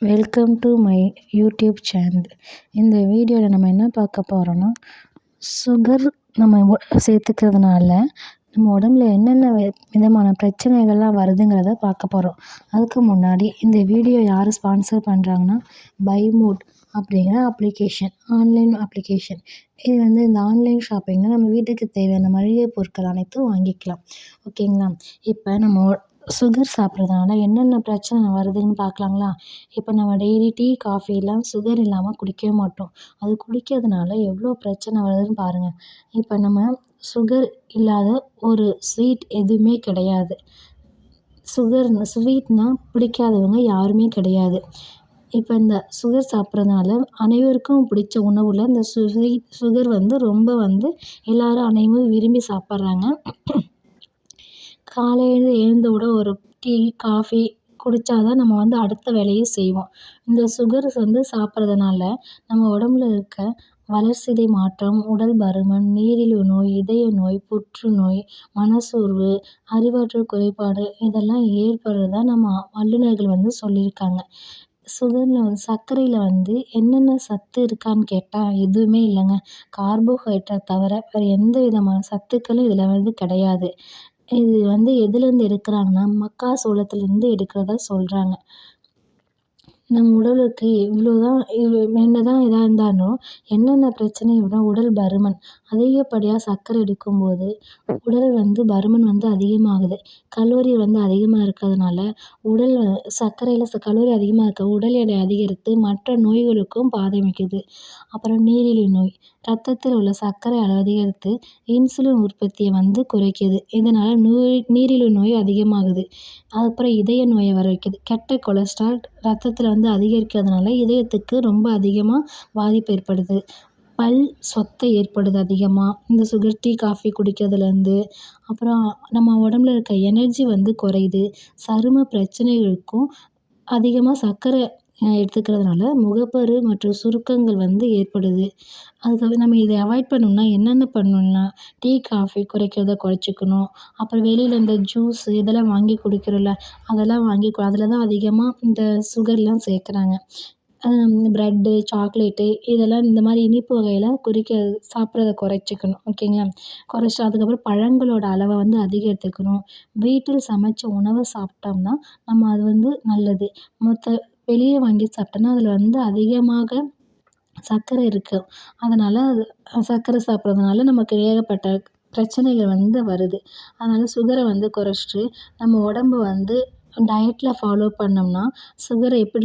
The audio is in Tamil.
Welcome to my YouTube channel. இந்த வீடியோவில் நம்ம என்ன பார்க்க போகிறோன்னா, சுகர் நம்ம சேர்த்துக்கிறதுனால நம்ம உடம்புல என்னென்ன விதமான பிரச்சனைகள்லாம் வருதுங்கிறத பார்க்க போகிறோம். அதுக்கு முன்னாடி இந்த வீடியோ யார் ஸ்பான்சர் பண்ணுறாங்கன்னா, பைமோட் அப்படிங்கிற அப்ளிகேஷன், ஆன்லைன் அப்ளிகேஷன். இது இந்த ஆன்லைன் ஷாப்பிங்கில் நம்ம வீட்டுக்கு தேவையான மளிகை பொருட்கள் அனைத்தும் வாங்கிக்கலாம். ஓகேங்களா? இப்போ நம்ம சுகர் சாப்பிட்றதுனால என்னென்ன பிரச்சனை வருதுன்னு பார்க்கலாங்களா? இப்போ நம்ம டெய்லி டீ, காஃபிலாம் சுகர் இல்லாமல் குடிக்கவே மாட்டோம். அது குடிக்கிறதுனால எவ்வளோ பிரச்சனை வருதுன்னு பாருங்கள். இப்போ நம்ம சுகர் இல்லாத ஒரு ஸ்வீட் எதுவுமே கிடையாது. ஸ்வீட்னால் பிடிக்காதவங்க யாருமே கிடையாது. இப்போ இந்த சுகர் சாப்பிட்றதுனால அனைவருக்கும் பிடிச்ச உணவில் இந்த சுகர் ரொம்ப எல்லோரும் அனைவரும் விரும்பி சாப்பிட்றாங்க. காலையில் எழுந்தவுட ஒரு டீ, காஃபி குடித்தா தான் நம்ம அடுத்த வேலையை செய்வோம். இந்த சுகர் சாப்பிட்றதுனால நம்ம உடம்புல இருக்க வளர்சிதை மாற்றம், உடல் பருமன், நீரிழிவு நோய், இதய நோய், புற்றுநோய், மனசோர்வு, அறிவாற்றல் குறைபாடு இதெல்லாம் ஏற்படுறதா நம்ம வல்லுநர்கள் சொல்லியிருக்காங்க. சர்க்கரையில் என்னென்ன சத்து இருக்கான்னு கேட்டால் எதுவுமே இல்லைங்க. கார்போஹைட்ரேட் தவிர வேறு எந்த விதமான சத்துக்களும் இதில் கிடையாது. இது எதுலேருந்து எடுக்கிறாங்கன்னா, மக்காசோளத்துலேருந்து எடுக்கிறதா சொல்கிறாங்க. நம்ம உடலுக்கு என்னதான் இதாக இருந்தாலும் என்னென்ன பிரச்சனை உடல் பருமன் அதிகப்படியாக சர்க்கரை எடுக்கும்போது உடல் பருமன் அதிகமாகுது. கலோரி அதிகமாக இருக்கிறதுனால உடல் சர்க்கரையில் கலோரி அதிகமாக இருக்க உடல் எடை அதிகரித்து மற்ற நோய்களுக்கும் பாதிக்குது. அப்புறம் நீரிழிவு நோய், ரத்தத்தில் உள்ள சர்க்கரை அளவு அதிகரித்து இன்சுலின் உற்பத்தியை குறைக்குது. இதனால் நீரிழிவு நோய் அதிகமாகுது. அதுக்கப்புறம் இதய நோயை வர வைக்குது. கெட்ட கொலஸ்ட்ரால் ரத்தத்தில் அதிகரிக்கிறதுனால இதயத்துக்கு ரொம்ப அதிகமாக பாதிப்பு ஏற்படுது. பல் சொத்தை ஏற்படுது அதிகமாக இந்த சுகர், டீ, காஃபி குடிக்கிறதுலேருந்து. அப்புறம் நம்ம உடம்புல இருக்க எனர்ஜி குறையுது. சரும பிரச்சனைகளுக்கும் அதிகமாக சர்க்கரை எடுத்துக்கிறதுனால முகப்பரு மற்றும் சுருக்கங்கள் ஏற்படுது. அதுக்காக நம்ம இதை அவாய்ட் பண்ணணும்னா என்னென்ன பண்ணணும்னா, டீ, காஃபி குறைச்சிக்கணும். அப்புறம் வெளியில் இந்த ஜூஸ் இதெல்லாம் வாங்கி குடிக்கிறோம்ல, அதெல்லாம் அதில் தான் அதிகமாக இந்த சுகர்லாம் சேர்க்குறாங்க. ப்ரெட்டு, சாக்லேட்டு இதெல்லாம் இந்த மாதிரி இனிப்பு வகையில் சாப்பிட்றத குறைச்சிக்கணும். ஓகேங்களா? குறைச்சிட்டு அதுக்கப்புறம் பழங்களோட அளவை அதிகரித்துக்கணும். வீட்டில் சமைச்ச உணவை சாப்பிட்டோம்னா நம்ம அது நல்லது. வெளியே வாங்கி சாப்பிட்டோம்னா அதில் அதிகமாக சர்க்கரை இருக்குது. அதனால் சர்க்கரை சாப்பிட்றதுனால நமக்கு ஏகப்பட்ட பிரச்சனைகள் வருது. அதனால் சுகரை குறைச்சிட்டு நம்ம உடம்பு டயட்டில் ஃபாலோ பண்ணோம்னா சுகரை எப்படி